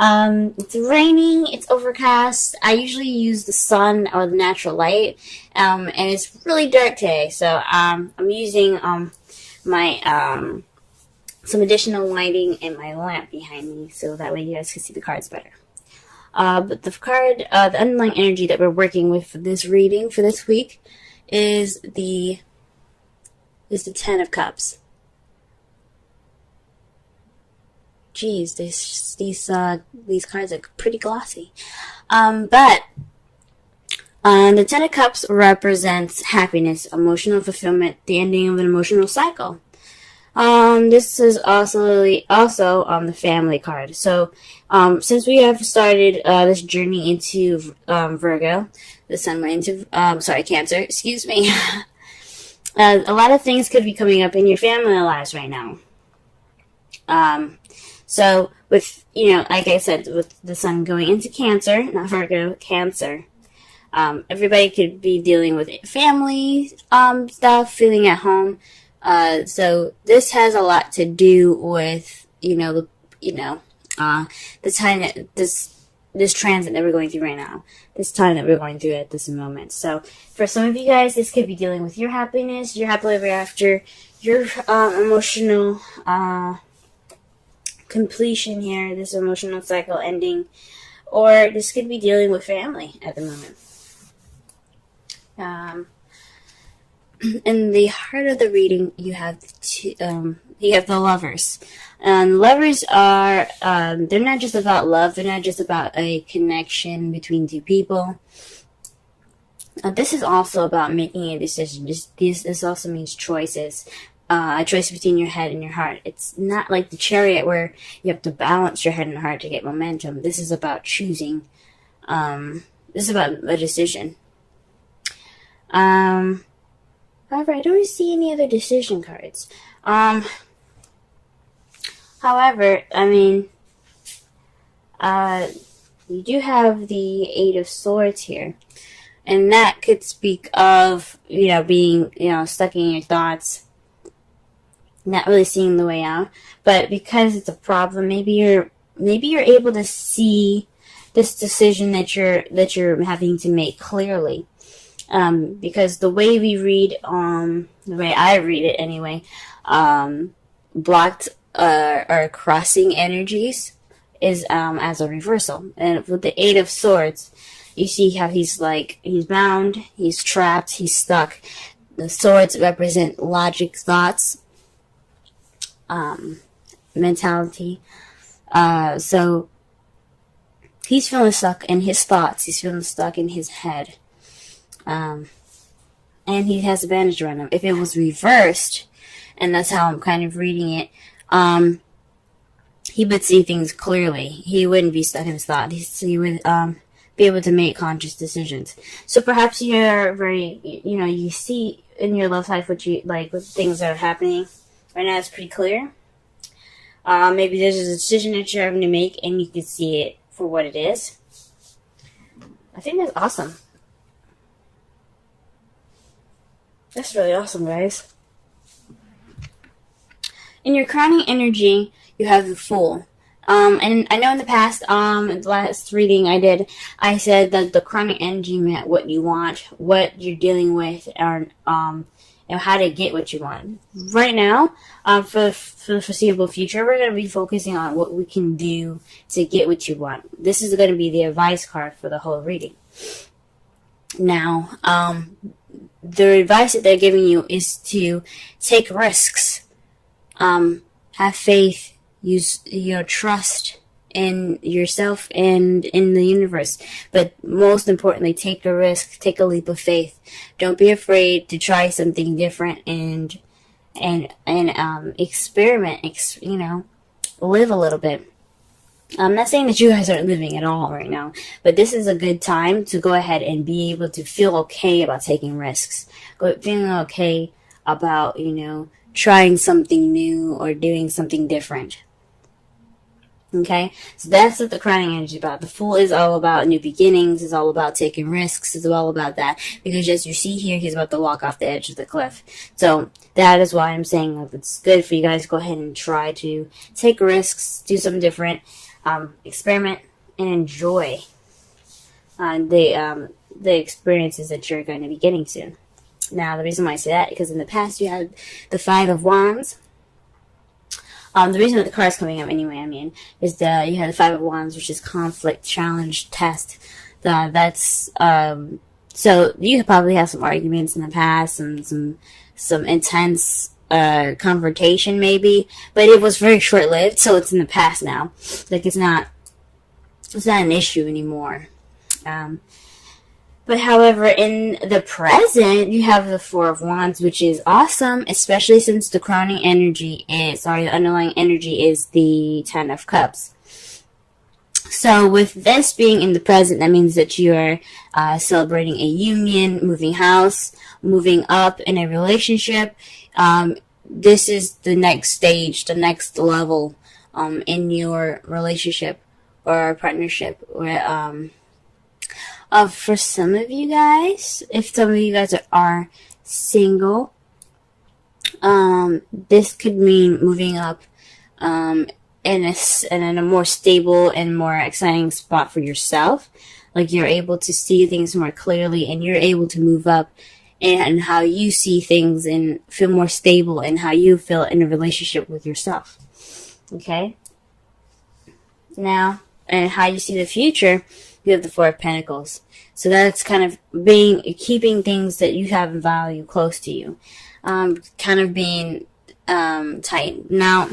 It's raining, it's overcast. I usually use the sun or the natural light, and it's really dark today, so I'm using my some additional lighting and my lamp behind me, so that way you guys can see the cards better. But the underlying energy that we're working with for this reading for this week is the Ten of Cups. Geez, these cards are pretty glossy. But the Ten of Cups represents happiness, emotional fulfillment, the ending of an emotional cycle. This is also the family card. So, since we have started this journey into Virgo, the sun went into Cancer. Excuse me. A lot of things could be coming up in your family lives right now. So with, like I said, with the sun going into Cancer, not Virgo, Cancer, everybody could be dealing with family stuff, feeling at home. So this has a lot to do with, the time that this transit that we're going through right now, this time that we're going through at this moment. So for some of you guys, this could be dealing with your happiness, your happily ever after, your emotional completion here, this emotional cycle ending, or this could be dealing with family at the moment. In the heart of the reading, you have the Lovers. Lovers are they're not just about love. They're not just about a connection between two people. This is also about making a decision. This also means choices. A choice between your head and your heart. It's not like the Chariot where you have to balance your head and heart to get momentum. This is about choosing. This is about a decision. However, I don't see any other decision cards. However, you do have the Eight of Swords here. And that could speak of, being, stuck in your thoughts, not really seeing the way out. But because it's a problem, maybe you're able to see this decision that you're having to make clearly. Because the way we read, the way I read it anyway, blocked or crossing energies is as a reversal. And with the Eight of Swords, you see how he's bound, he's trapped, he's stuck. The swords represent logic, thoughts, mentality. So he's feeling stuck in his thoughts. He's feeling stuck in his head. And he has a bandage around him. If it was reversed, and that's how I'm kind of reading it, he would see things clearly. He wouldn't be stuck in his thoughts. He would be able to make conscious decisions. So perhaps you're very, you see in your love life what things that are happening right now. It's pretty clear. Maybe there's a decision that you're having to make, and you can see it for what it is. I think that's awesome. That's really awesome, guys. In your crowning energy, you have the Fool. And I know in the past, in the last reading I did, I said that the crowning energy meant what you want, what you're dealing with, or how to get what you want. Right now, for the foreseeable future, we're going to be focusing on what we can do to get what you want. This is going to be the advice card for the whole reading. Now, the advice that they're giving you is to take risks, have faith, use trust in yourself and in the universe. But most importantly, take a risk, take a leap of faith. Don't be afraid to try something different and experiment. Live a little bit. I'm not saying that you guys aren't living at all right now, but this is a good time to go ahead and be able to feel okay about taking risks. Feeling okay about, trying something new or doing something different. Okay? So that's what the crowning energy is about. The Fool is all about new beginnings. It's all about taking risks. It's all about that. Because as you see here, he's about to walk off the edge of the cliff. So that is why I'm saying that it's good for you guys to go ahead and try to take risks, do something different. experiment and enjoy the experiences that you're going to be getting soon. Now, the reason why I say that, because in the past you had the Five of Wands. The reason that the card is coming up anyway, is that you had the Five of Wands, which is conflict, challenge, test. So you probably have some arguments in the past and some intense confrontation maybe, but it was very short-lived, so it's in the past now. Like, it's not an issue anymore. But however, in the present, you have the Four of Wands, which is awesome, especially since the crowning energy the underlying energy is the Ten of Cups. So with this being in the present, that means that you are celebrating a union, moving house, moving up in a relationship. This is the next stage, the next level in your relationship or partnership. For some of you guys, if some of you guys are single, this could mean moving up in a more stable and more exciting spot for yourself. Like, you're able to see things more clearly, and you're able to move up and how you see things and feel more stable and how you feel in a relationship with yourself. Okay? Now, and how you see the future, you have the Four of Pentacles. So that's kind of keeping things that you have in value close to you. Kind of being tight. Now,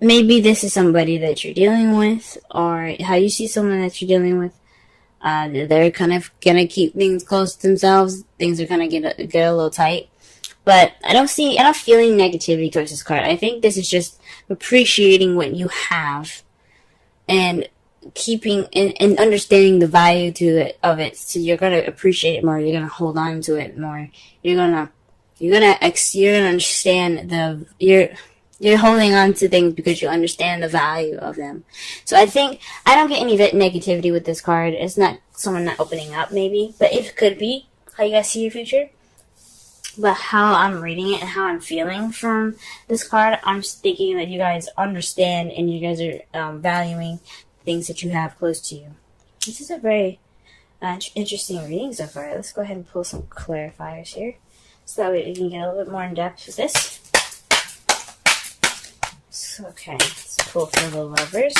maybe this is somebody that you're dealing with, or how you see someone that you're dealing with. They're kind of gonna keep things close to themselves. Things are gonna get a little tight. But I don't feel any negativity towards this card. I think this is just appreciating what you have and keeping and understanding the value of it. So you're gonna appreciate it more. You're gonna hold on to it more. You're gonna understand you're holding on to things because you understand the value of them. So I don't get any negativity with this card. It's not someone not opening up, maybe, but it could be how you guys see your future. But how I'm reading it and how I'm feeling from this card, I'm just thinking that you guys understand and you guys are valuing things that you have close to you. This is a very interesting reading so far. Let's go ahead and pull some clarifiers here, so that way we can get a little bit more in depth with this. So, okay, let's pull for the Lovers.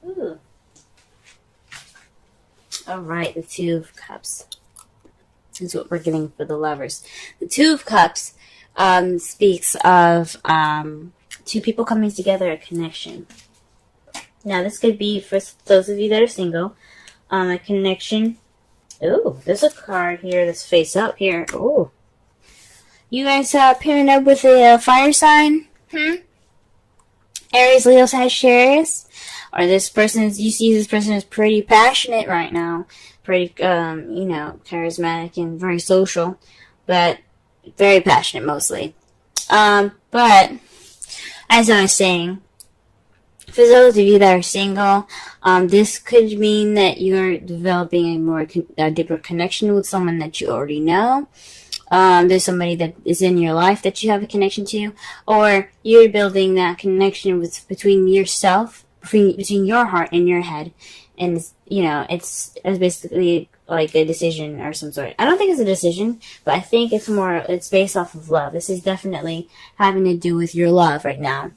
Ooh. Alright, the Two of Cups. That's what we're getting for the Lovers. The Two of Cups speaks of two people coming together, a connection. Now, this could be for those of you that are single, a connection. Ooh, there's a card here that's face up here. Ooh. You guys pairing up with a fire sign? Aries, Leo, Sagittarius? Or you see this person is pretty passionate right now. Pretty, charismatic and very social. But very passionate mostly. But, as I was saying, for those of you that are single, this could mean that you're developing a deeper connection with someone that you already know. There's somebody that is in your life that you have a connection to, or you're building that connection between yourself, between your heart and your head, and it's basically like a decision or some sort. I don't think it's a decision, but I think it's based off of love. This is definitely having to do with your love right now.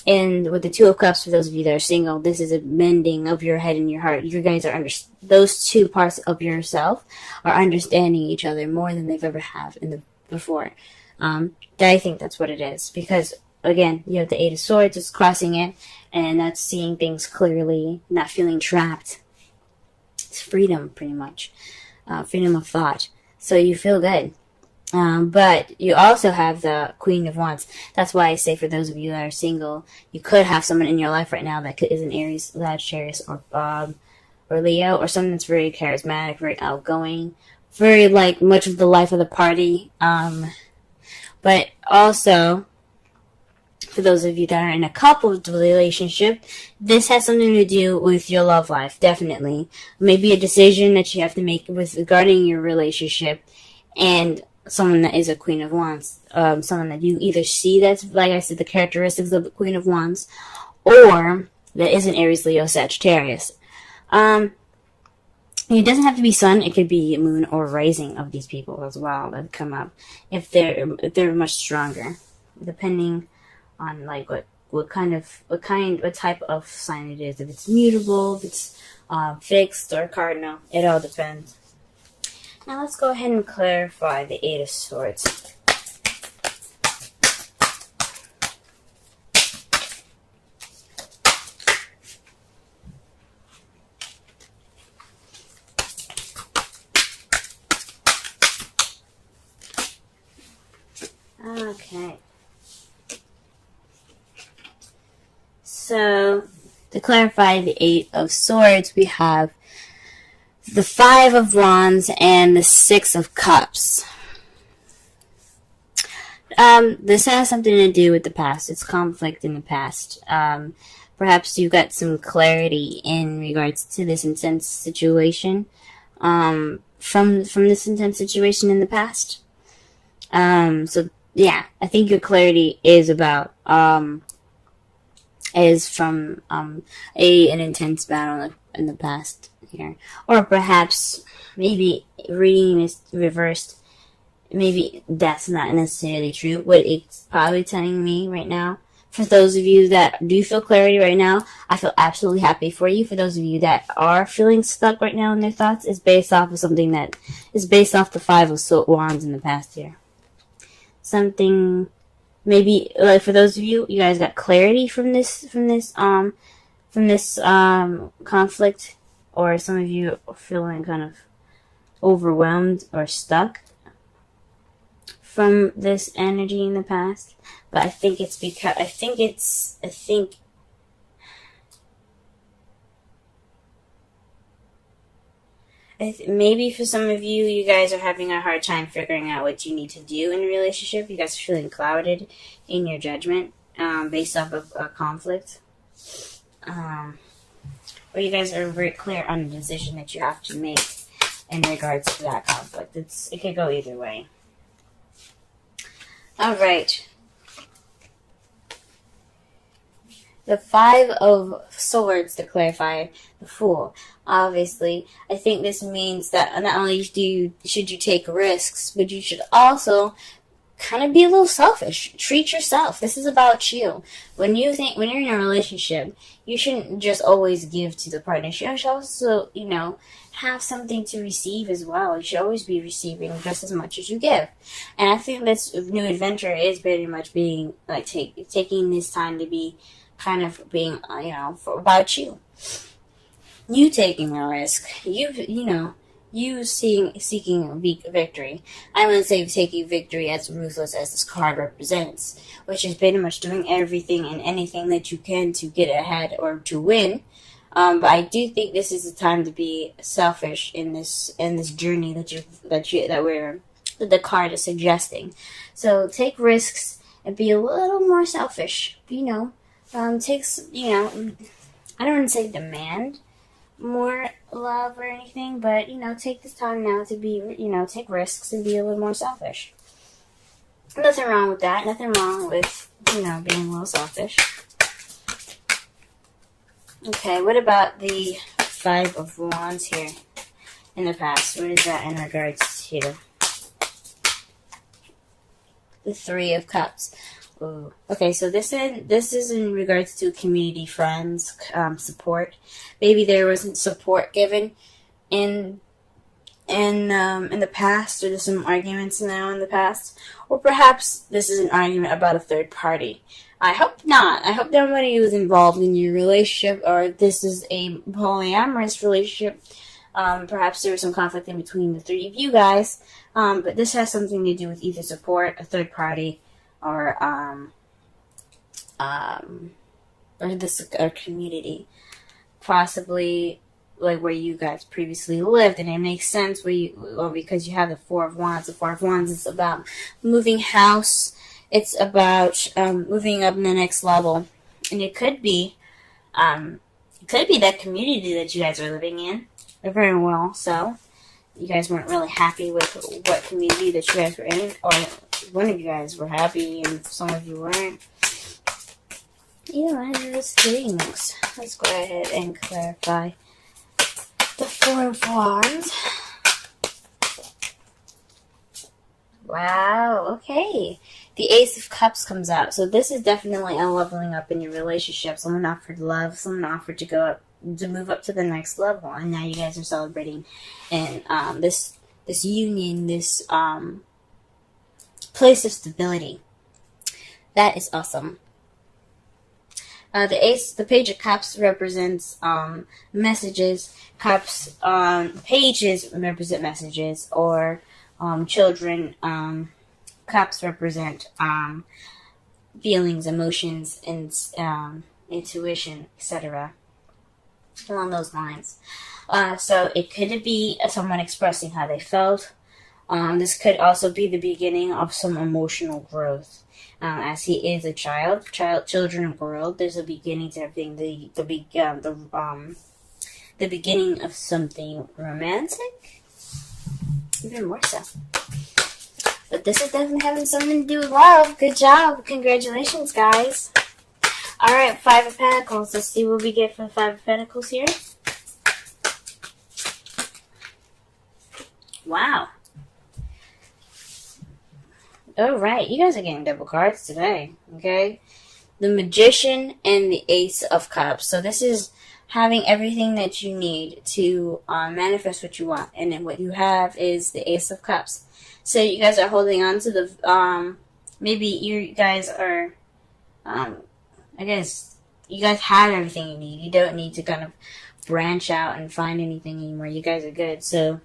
And with the Two of Cups, for those of you that are single, this is a mending of your head and your heart. You guys are those two parts of yourself are understanding each other more than they've ever have before. I think that's what it is, because again, you have the Eight of Swords, it's crossing it, and that's seeing things clearly, not feeling trapped. It's freedom, pretty much, freedom of thought. So you feel good. But you also have the Queen of Wands. That's why I say, for those of you that are single, you could have someone in your life right now that is an Aries, Sagittarius, or Leo, or someone that's very charismatic, very outgoing, very much of the life of the party. But also, For those of you that are in a coupled relationship, this has something to do with your love life, definitely. Maybe a decision that you have to make with regarding your relationship, and someone that is a Queen of Wands. Someone that you either see that's, like I said, the characteristics of the Queen of Wands, or that is an Aries, Leo, Sagittarius. It doesn't have to be sun. It could be moon or rising of these people as well that come up if they're much stronger, depending on like what type of sign it is. If it's mutable, if it's fixed or cardinal, it all depends. Now let's go ahead and clarify the Eight of Swords. Okay. So, to clarify the Eight of Swords, we have the Five of Wands and the Six of Cups. This has something to do with the past. It's conflict in the past. Perhaps you got some clarity in regards to this intense situation, from this intense situation in the past. So yeah, I think your clarity is about is from an intense battle in the past here, or perhaps maybe reading this reversed. Maybe that's not necessarily true. What it's probably telling me right now, for those of you that do feel clarity right now, I feel absolutely happy for you. For those of you that are feeling stuck right now in their thoughts, is based off of something that is based off the Five of Wands in the past here. Something, maybe, like for those of you, you guys got clarity from this conflict, or some of you are feeling kind of overwhelmed or stuck from this energy in the past. But I think it's because, maybe for some of you, you guys are having a hard time figuring out what you need to do in a relationship. You guys are feeling clouded in your judgment, based off of a conflict. Or you guys are very clear on the decision that you have to make in regards to that conflict. It could go either way. Alright. The Five of Swords, to clarify, the Fool. Obviously, I think this means that not only should you take risks, but you should also kind of be a little selfish. Treat yourself. This is about you. When you're in a relationship, you shouldn't just always give to the partner. You should also, have something to receive as well. You should always be receiving just as much as you give. And I think this new adventure is very much being like taking this time to be kind of being, about you. You taking a risk. You seeking victory. I wouldn't say taking victory as ruthless as this card represents, which is pretty much doing everything and anything that you can to get ahead or to win. But I do think this is a time to be selfish in this journey that the card is suggesting. So take risks and be a little more selfish. I don't want to say demand more love or anything, but take this time now to be, take risks and be a little more selfish. Nothing wrong with that. Nothing wrong with, being a little selfish. Okay, what about the Five of Wands here in the past? What is that in regards to? The Three of Cups. Ooh. Okay, so this is in regards to community, friends, support. Maybe there wasn't support given in the past, or there's some arguments now in the past, or perhaps this is an argument about a third party. I hope not. I hope nobody was involved in your relationship, or if this is a polyamorous relationship. Perhaps there was some conflict in between the three of you guys. But this has something to do with either support, a third party, or community. Possibly like where you guys previously lived, and it makes sense because you have the Four of Wands. The Four of Wands is about moving house, It's about moving up in the next level, and it could be that community that you guys are living in. Very well, so you guys weren't really happy with what community that you guys were in, or one of you guys were happy and some of you weren't. Yeah, those things. Let's go ahead and clarify the Four of Wands. Wow, okay. The Ace of Cups comes out. So this is definitely a leveling up in your relationship. Someone offered love. Someone offered to go up, to move up to the next level. And now you guys are celebrating. And this union, this place of stability. That is awesome. The Page of Cups represents messages. Cups, pages represent messages, or children. Cups represent feelings, emotions, and intuition, etc. Along those lines. So it could be someone expressing how they felt. This could also be the beginning of some emotional growth. As he is a children grow. There's a beginning to everything. The beginning of something romantic, even more so. But this is definitely having something to do with love. Good job. Congratulations, guys. Alright, Five of Pentacles. Let's see what we get for the Five of Pentacles here. Wow. Alright, you guys are getting double cards today. Okay? The Magician and the Ace of Cups. So this is having everything that you need to manifest what you want. And then what you have is the Ace of Cups. So you guys are holding on to the, maybe you guys are, I guess, you guys have everything you need. You don't need to kind of branch out and find anything anymore. You guys are good. So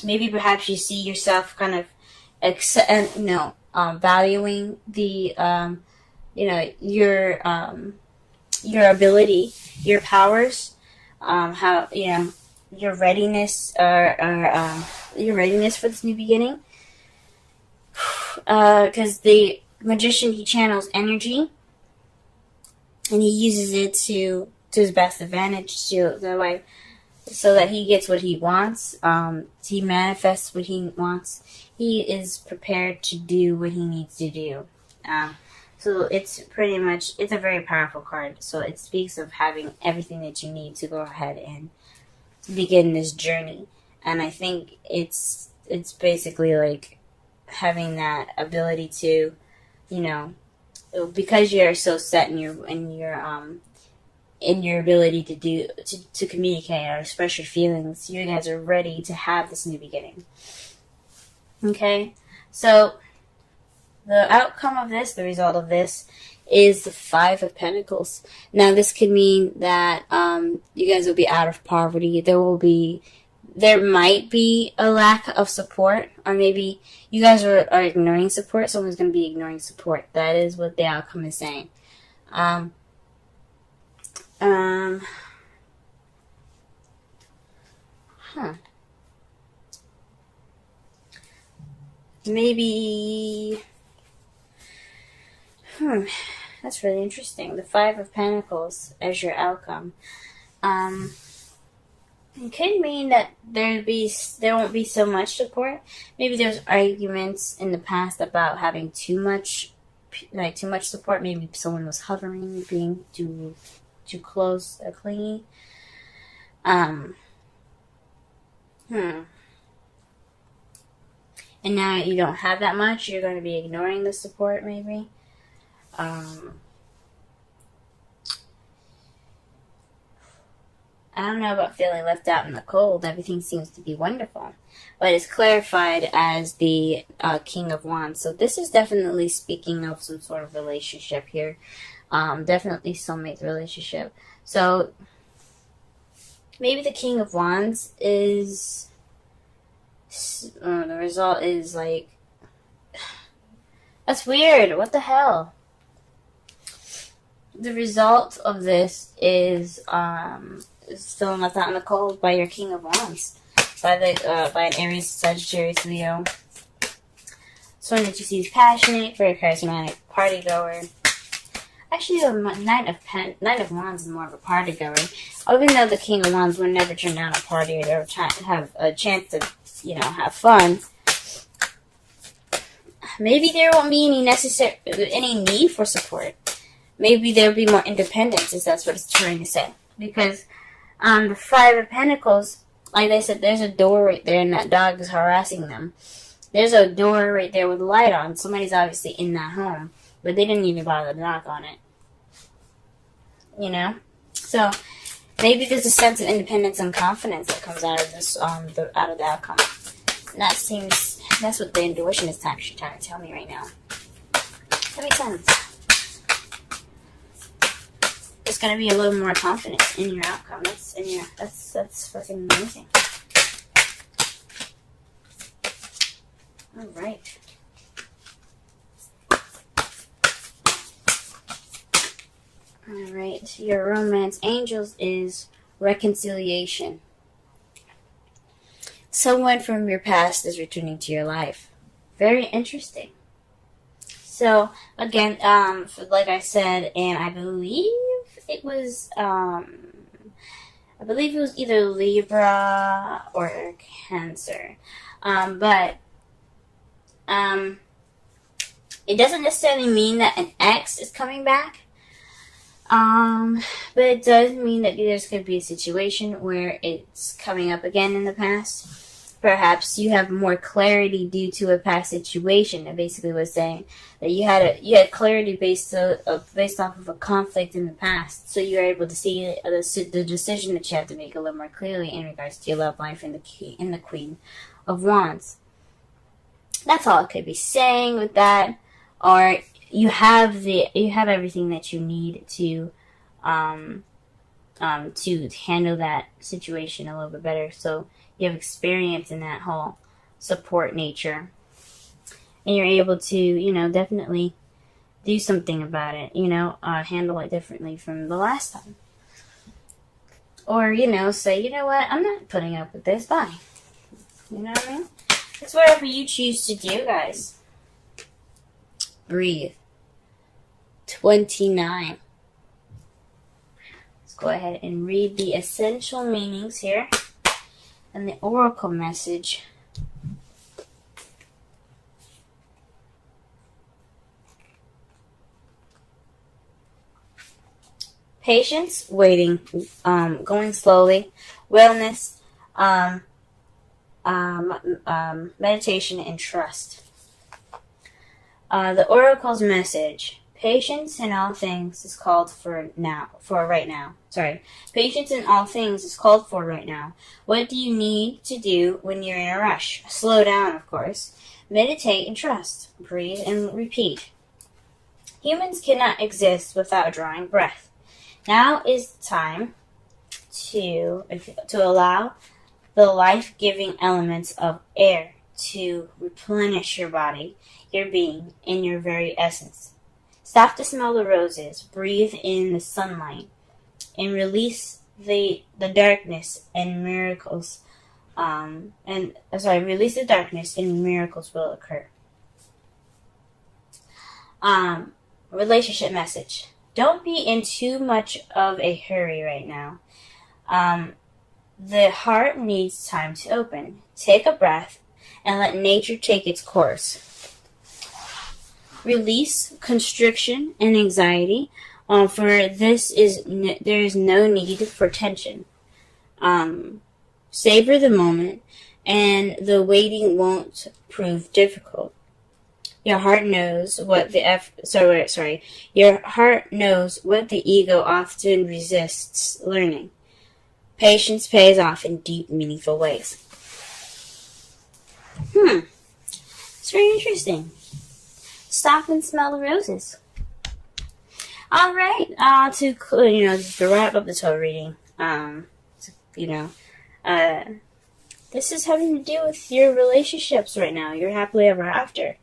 maybe perhaps you see yourself kind of, valuing the, your ability, your powers, how, your readiness, your readiness for this new beginning. Because the Magician, he channels energy, and he uses it to his best advantage, so that he gets what he wants. He manifests what he wants. He is prepared to do what he needs to do. So it's pretty much, it's a very powerful card. So it speaks of having everything that you need to go ahead and begin this journey. And I think it's basically like having that ability to, because you're so set in your ability to communicate or express your feelings, you guys are ready to have this new beginning. Okay, so the outcome of this, the result of this, is the Five of Pentacles. Now, this could mean that you guys will be out of poverty. There might be a lack of support, or maybe you guys are ignoring support. Someone's going to be ignoring support. That is what the outcome is saying. Maybe, that's really interesting. The Five of Pentacles as your outcome. It could mean that there won't be so much support. Maybe there's arguments in the past about having too much support. Maybe someone was hovering, being too close or clingy. And now you don't have that much. You're going to be ignoring the support, maybe. I don't know about feeling left out in the cold. Everything seems to be wonderful. But it's clarified as the King of Wands. So this is definitely speaking of some sort of relationship here. Definitely soulmate relationship. So maybe the King of Wands is... the result is like... That's weird. What the hell? The result of this is still left out in the cold by your King of Wands, by an Aries, Sagittarius, Leo. someone that you see is passionate, very charismatic, party goer. Actually, the Knight of Wands is more of a party goer. Even though the King of Wands would never turn down a party or have a chance to, have fun. Maybe there won't be any need for support. Maybe there'll be more independence, if that's what it's trying to say. Because the Five of Pentacles, like I said, there's a door right there, and that dog is harassing them. There's a door right there with a light on. Somebody's obviously in that home, but they didn't even bother to knock on it. So maybe there's a sense of independence and confidence that comes out of this, out of the outcome. And that's what the intuition is actually trying to tell me right now. That makes sense. There's gonna be a little more confidence in your outcome. That's freaking amazing. All right. All right. Your romance angels is reconciliation. Someone from your past is returning to your life. Very interesting. So again, like I said, and I believe it was either Libra or Cancer, but it doesn't necessarily mean that an ex is coming back. But it does mean that there's going to be a situation where it's coming up again in the past. Perhaps you have more clarity due to a past situation. It basically was saying that you had clarity based off of a conflict in the past, so you were able to see the decision that you have to make a little more clearly in regards to your love life and the Queen of Wands. That's all I could be saying with that. Or you have everything that you need to handle that situation a little bit better. So you have experience in that whole support nature, and you're able to, definitely do something about it. Handle it differently from the last time, or say, you know what, I'm not putting up with this. Bye. You know what I mean? It's whatever you choose to do, guys. Breathe. 29. Let's go ahead and read the essential meanings here and the oracle message. Patience, waiting, going slowly, wellness, meditation, and trust. The oracle's message: patience in all things is called for right now. Patience in all things is called for right now. What do you need to do when you're in a rush? Slow down, of course. Meditate and trust. Breathe and repeat. Humans cannot exist without drawing breath. Now is the time to allow the life-giving elements of air to replenish your body, your being, and your very essence. Stop to smell the roses, breathe in the sunlight, and release the darkness, and miracles. Release the darkness, and miracles will occur. Relationship message: don't be in too much of a hurry right now. The heart needs time to open. Take a breath and let nature take its course. Release constriction and anxiety, for there is no need for tension. Savor the moment, and the waiting won't prove difficult. Your heart knows what Your heart knows what the ego often resists learning. Patience pays off in deep, meaningful ways. It's very interesting. Stop and smell the roses. All right. To wrap up this whole reading, this is having to do with your relationships right now. You're happily ever after.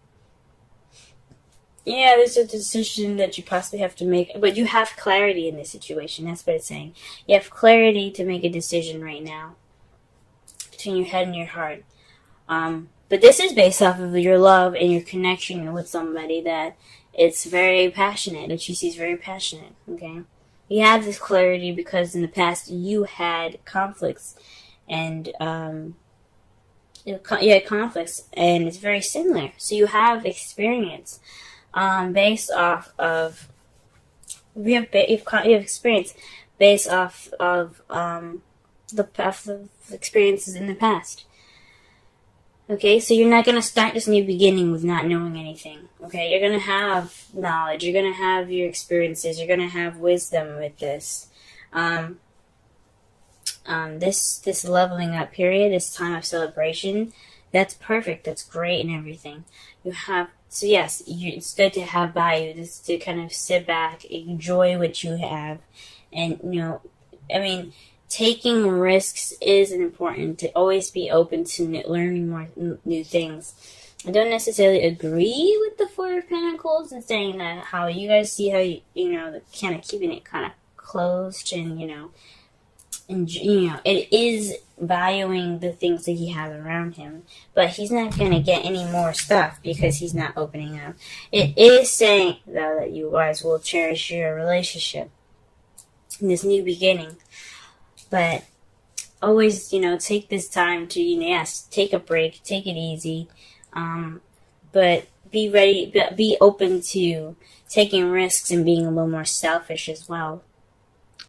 Yeah, there's a decision that you possibly have to make, but you have clarity in this situation. That's what it's saying. You have clarity to make a decision right now between your head and your heart. But this is based off of your love and your connection with somebody that it's very passionate, that you see is very passionate, okay? You have this clarity because in the past you had conflicts and you had conflicts, and it's very similar. So you have experience based off of you have experience based off of the past experiences in the past. Okay, so you're not going to start this new beginning with not knowing anything. Okay, you're going to have knowledge. You're going to have your experiences. You're going to have wisdom with this. This leveling up period, this time of celebration, that's perfect. That's great and everything. So yes, it's good to have value. Just to kind of sit back, enjoy what you have, and taking risks is important. To always be open to learning more new things. I don't necessarily agree with the Four of Pentacles and saying that how you guys see how the kind of keeping it kind of closed and it is valuing the things that he has around him, but he's not going to get any more stuff because he's not opening up. It is saying though that you guys will cherish your relationship in this new beginning. But always, take this time to, yes, take a break, take it easy, but be ready, be open to taking risks and being a little more selfish as well.